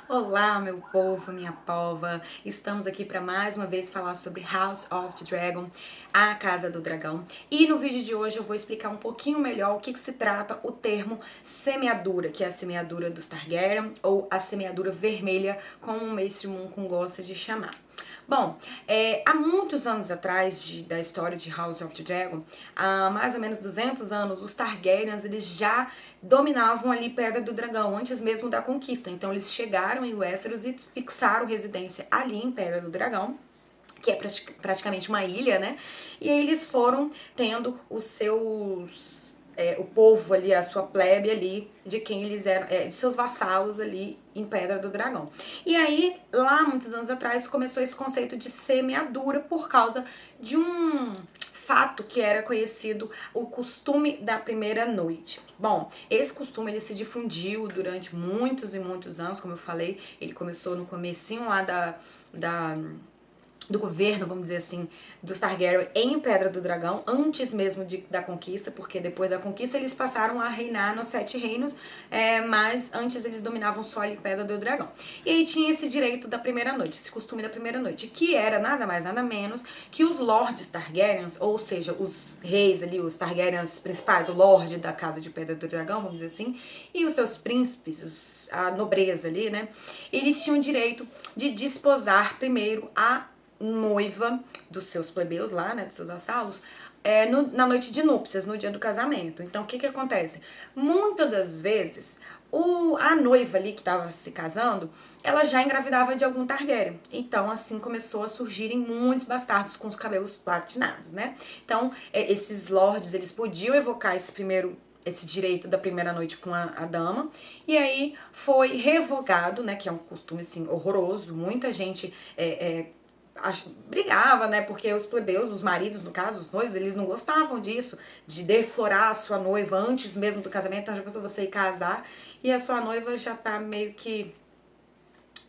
Olá, meu povo, minha pova. Estamos aqui para mais uma vez falar sobre House of the Dragon, a Casa do Dragão. E no vídeo de hoje eu vou explicar um pouquinho melhor o que se trata o termo semeadura, que é a semeadura dos Targaryen ou a semeadura vermelha, como o Mestre Moon gosta de chamar. Bom, há muitos anos atrás da história de House of the Dragon, há mais ou menos 200 anos, os Targaryens eles já dominavam ali Pedra do Dragão, antes mesmo da conquista. Então eles chegaram em Westeros e fixaram residência ali em Pedra do Dragão, que é praticamente uma ilha, né? E aí eles foram tendo os seus o povo ali, a sua plebe ali, de quem eles eram, de seus vassalos ali em Pedra do Dragão. E aí, lá muitos anos atrás, começou esse conceito de semeadura por causa de um fato que era conhecido, o costume da primeira noite. Bom, esse costume ele se difundiu durante muitos e muitos anos, como eu falei, ele começou no comecinho lá do governo, vamos dizer assim, dos Targaryen em Pedra do Dragão, antes mesmo da conquista, porque depois da conquista eles passaram a reinar nos Sete Reinos, mas antes eles dominavam só ali Pedra do Dragão. E aí tinha esse direito da primeira noite, esse costume da primeira noite, que era nada mais nada menos que os Lords Targaryens, ou seja, os reis ali, os Targaryens principais, o Lorde da Casa de Pedra do Dragão, vamos dizer assim, e os seus príncipes, a nobreza ali, né, eles tinham direito de desposar primeiro a noiva dos seus plebeus lá, né, dos seus vassalos, na noite de núpcias, no dia do casamento. Então, o que que acontece? Muitas das vezes, a noiva ali que estava se casando, ela já engravidava de algum Targaryen. Então, assim, começou a surgirem muitos bastardos com os cabelos platinados, né? Então, esses lords, eles podiam evocar esse direito da primeira noite com a dama, e aí foi revogado, né, que é um costume, assim, horroroso, muita gente brigava, né? Porque os plebeus, os maridos, no caso, os noivos, eles não gostavam disso, de deflorar a sua noiva antes mesmo do casamento. Então já pensou você ir casar e a sua noiva já tá meio que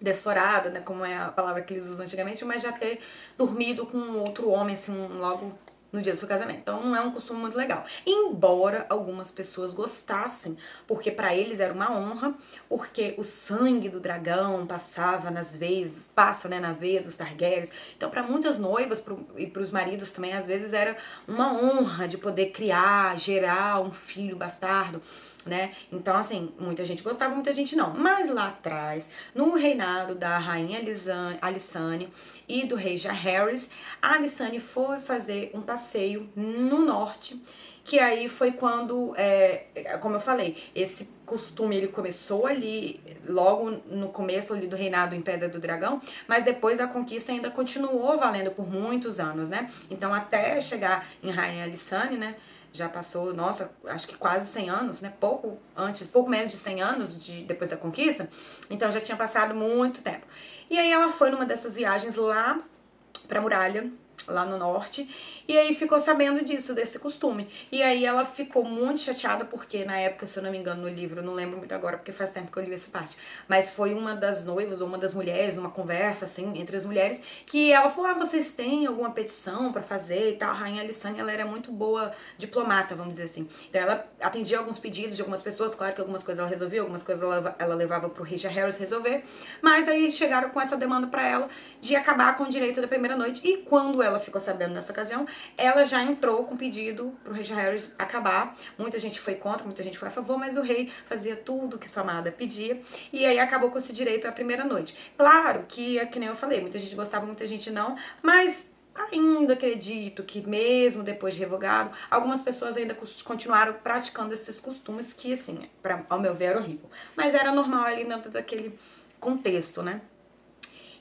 deflorada, né? Como é a palavra que eles usam antigamente, mas já ter dormido com outro homem, assim, logo no dia do seu casamento. Então não é um costume muito legal. Embora algumas pessoas gostassem, porque para eles era uma honra, porque o sangue do dragão passava nas veias, passa, né, na veia dos Targaryens. Então para muitas noivas e para os maridos também às vezes era uma honra de poder criar, gerar um filho bastardo, né? Então, assim, muita gente gostava, muita gente não. Mas lá atrás, no reinado da rainha Alysanne e do rei Jaehaerys, a Alysanne foi fazer um passeio no norte, que aí foi quando, como eu falei, esse costume ele começou ali, logo no começo ali do reinado em Pedra do Dragão, mas depois da conquista ainda continuou valendo por muitos anos, né? Então, até chegar em rainha Alysanne, né? Já passou, nossa, acho que quase 100 anos, né? Pouco menos de 100 anos depois da conquista. Então já tinha passado muito tempo. E aí ela foi numa dessas viagens lá pra muralha, lá no norte, e aí ficou sabendo disso, desse costume. E aí ela ficou muito chateada porque na época, se eu não me engano, no livro, eu não lembro muito agora porque faz tempo que eu li essa parte, mas foi uma das noivas ou uma das mulheres, uma conversa assim entre as mulheres, que ela falou: "Ah, vocês têm alguma petição pra fazer?" e tal. A rainha Alysanne, ela era muito boa diplomata, vamos dizer assim. Então ela atendia alguns pedidos de algumas pessoas, claro que algumas coisas ela resolvia, algumas coisas ela levava pro rei Jaehaerys resolver, mas aí chegaram com essa demanda pra ela de acabar com o direito da primeira noite. E quando ela ficou sabendo nessa ocasião, ela já entrou com pedido pro rei Jaehaerys acabar. Muita gente foi contra, muita gente foi a favor, mas o rei fazia tudo que sua amada pedia, e aí acabou com esse direito à primeira noite. Claro que, é que nem eu falei, muita gente gostava, muita gente não, mas ainda acredito que mesmo depois de revogado, algumas pessoas ainda continuaram praticando esses costumes que, assim, ao meu ver, era horrível. Mas era normal ali dentro daquele contexto, né?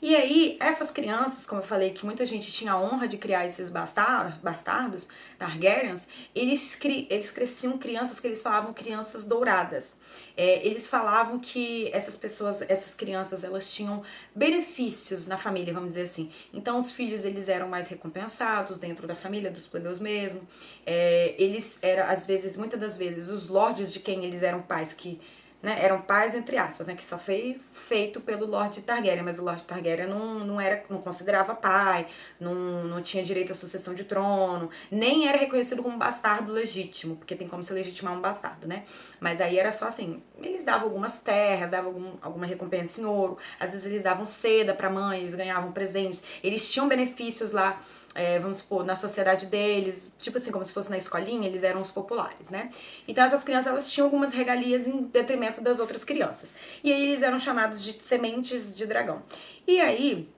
E aí, essas crianças, como eu falei, que muita gente tinha a honra de criar esses bastardos, Targaryens, eles cresciam crianças que eles falavam crianças douradas. Eles falavam que essas pessoas, essas crianças, elas tinham benefícios na família, vamos dizer assim. Então, os filhos, eles eram mais recompensados dentro da família, dos plebeus mesmo. Eles eram, às vezes, muitas das vezes, os lords de quem eles eram pais que né? Eram pais, entre aspas, né? Que só foi feito pelo Lorde Targaryen, mas o Lorde Targaryen não considerava pai, não tinha direito à sucessão de trono, nem era reconhecido como bastardo legítimo, porque tem como se legitimar um bastardo, né? Mas aí era só assim, eles davam algumas terras, davam alguma recompensa em ouro, às vezes eles davam seda pra mãe, eles ganhavam presentes, eles tinham benefícios lá, vamos supor, na sociedade deles, tipo assim, como se fosse na escolinha, eles eram os populares, né? Então essas crianças, elas tinham algumas regalias em detrimento das outras crianças. E aí eles eram chamados de sementes de dragão. E aí,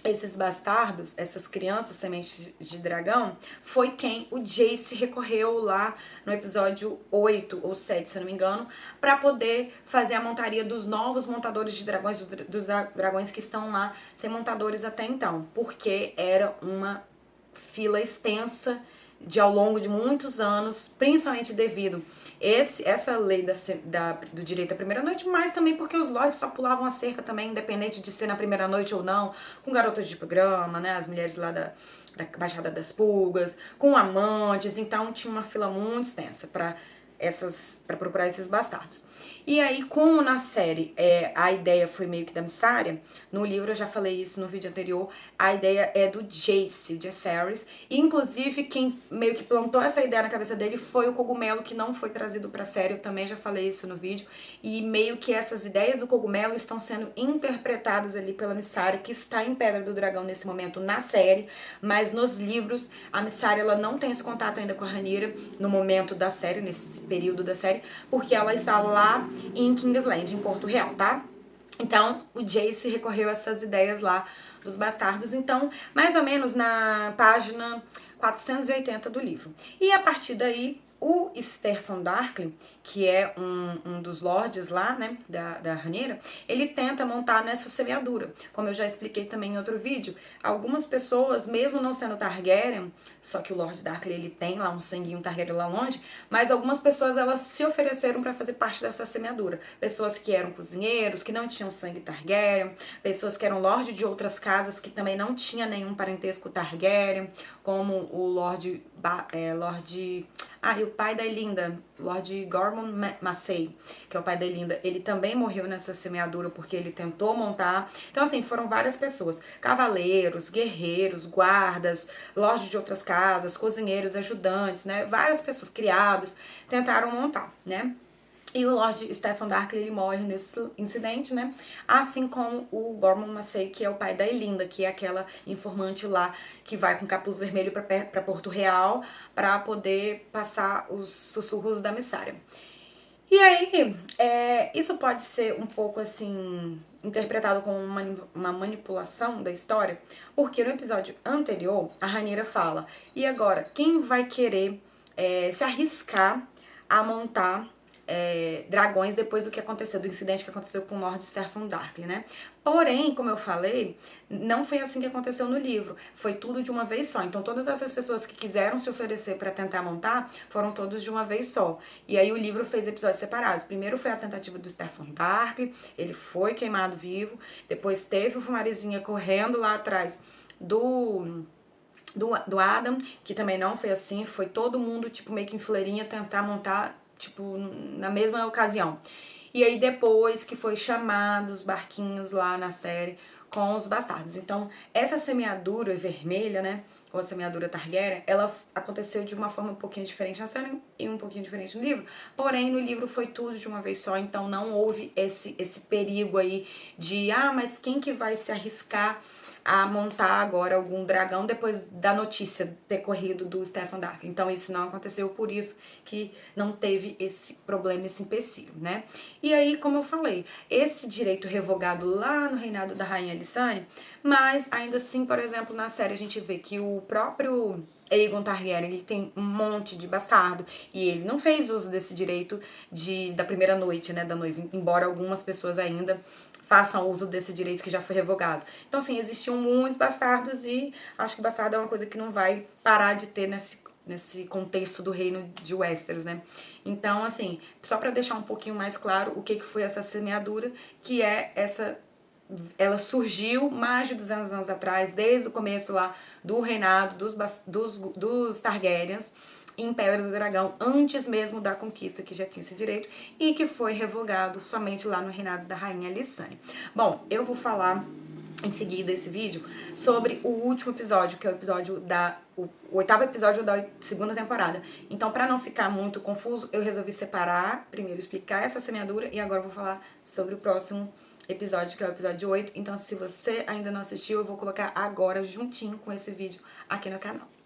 esses bastardos, essas crianças sementes de dragão, foi quem o Jace recorreu lá no episódio 8 ou 7, se não me engano, para poder fazer a montaria dos novos montadores de dragões, dos dragões que estão lá sem montadores até então, porque era uma fila extensa de ao longo de muitos anos, principalmente devido essa lei do direito à primeira noite, mas também porque os lords só pulavam a cerca também, independente de ser na primeira noite ou não, com garotas de programa, né, as mulheres lá da Baixada das Pulgas, com amantes, então tinha uma fila muito extensa para procurar esses bastardos. E aí, como na série a ideia foi meio que da Missária, no livro eu já falei isso no vídeo anterior, a ideia é do Jace, o Jaehaerys, e inclusive quem meio que plantou essa ideia na cabeça dele foi o cogumelo, que não foi trazido pra série, eu também já falei isso no vídeo, e meio que essas ideias do cogumelo estão sendo interpretadas ali pela Missária, que está em Pedra do Dragão nesse momento na série, mas nos livros a Missária, ela não tem esse contato ainda com a Rhaenyra no momento da série, nesse período da série, porque ela está lá em Kingsland, em Porto Real, tá? Então, o Jace recorreu a essas ideias lá dos bastardos, então, mais ou menos na página 480 do livro. E a partir daí, o Stefan Darkly, que é um dos lords lá, né, da Rhaenyra, ele tenta montar nessa semeadura. Como eu já expliquei também em outro vídeo, algumas pessoas, mesmo não sendo Targaryen, só que o Lord Darkly, ele tem lá um sanguinho Targaryen lá longe, mas algumas pessoas, elas se ofereceram para fazer parte dessa semeadura. Pessoas que eram cozinheiros, que não tinham sangue Targaryen, pessoas que eram lord de outras casas, que também não tinha nenhum parentesco Targaryen, como o Lord... e o pai da Elinda, Lord Gormon Massey, que é o pai da Elinda, ele também morreu nessa semeadura porque ele tentou montar. Então, assim, foram várias pessoas, cavaleiros, guerreiros, guardas, lords de outras casas, cozinheiros, ajudantes, né? Várias pessoas, criados, tentaram montar, né? E o Lord Stefan Darkly, ele morre nesse incidente, né? Assim como o Gormon Massey, que é o pai da Elinda, que é aquela informante lá que vai com capuz vermelho para Porto Real para poder passar os sussurros da Missária. E aí, isso pode ser um pouco assim interpretado como uma manipulação da história, porque no episódio anterior a Rhaenyra fala: e agora, quem vai querer se arriscar a montar dragões depois do que aconteceu, do incidente que aconteceu com o Lord Stefan Darkly, né? Porém, como eu falei, não foi assim que aconteceu no livro. Foi tudo de uma vez só. Então, todas essas pessoas que quiseram se oferecer para tentar montar, foram todos de uma vez só. E aí o livro fez episódios separados. Primeiro foi a tentativa do Stefan Darkly, ele foi queimado vivo. Depois teve o Fumarezinha correndo lá atrás do Adam, que também não foi assim. Foi todo mundo, tipo, meio que em fileirinha tentar montar, tipo, na mesma ocasião. E aí depois que foi chamado os barquinhos lá na série com os bastardos. Então, essa semeadura vermelha, né, ou a semeadura Targaryen, ela aconteceu de uma forma um pouquinho diferente na série e um pouquinho diferente no livro. Porém, no livro foi tudo de uma vez só, então não houve esse perigo aí de, mas quem que vai se arriscar a montar agora algum dragão depois da notícia ter corrido do Stefan Darkly. Então isso não aconteceu, por isso que não teve esse problema, esse empecilho, né? E aí, como eu falei, esse direito revogado lá no reinado da Rainha Alysanne, mas ainda assim, por exemplo, na série a gente vê que o próprio Aegon Targaryen, ele tem um monte de bastardo e ele não fez uso desse direito da primeira noite, né, da noiva, embora algumas pessoas ainda façam uso desse direito que já foi revogado. Então, assim, existiam muitos bastardos e acho que bastardo é uma coisa que não vai parar de ter nesse contexto do reino de Westeros, né? Então, assim, só para deixar um pouquinho mais claro o que foi essa semeadura, que é ela surgiu mais de 200 anos atrás, desde o começo lá do reinado dos Targaryens, em Pedra do Dragão, antes mesmo da conquista, que já tinha esse direito, e que foi revogado somente lá no reinado da rainha Lissânia. Bom, eu vou falar em seguida esse vídeo sobre o último episódio, que é o episódio o oitavo episódio da segunda temporada. Então, para não ficar muito confuso, eu resolvi separar, primeiro explicar essa semeadura, e agora eu vou falar sobre o próximo episódio, que é o episódio 8. Então, se você ainda não assistiu, eu vou colocar agora juntinho com esse vídeo aqui no canal.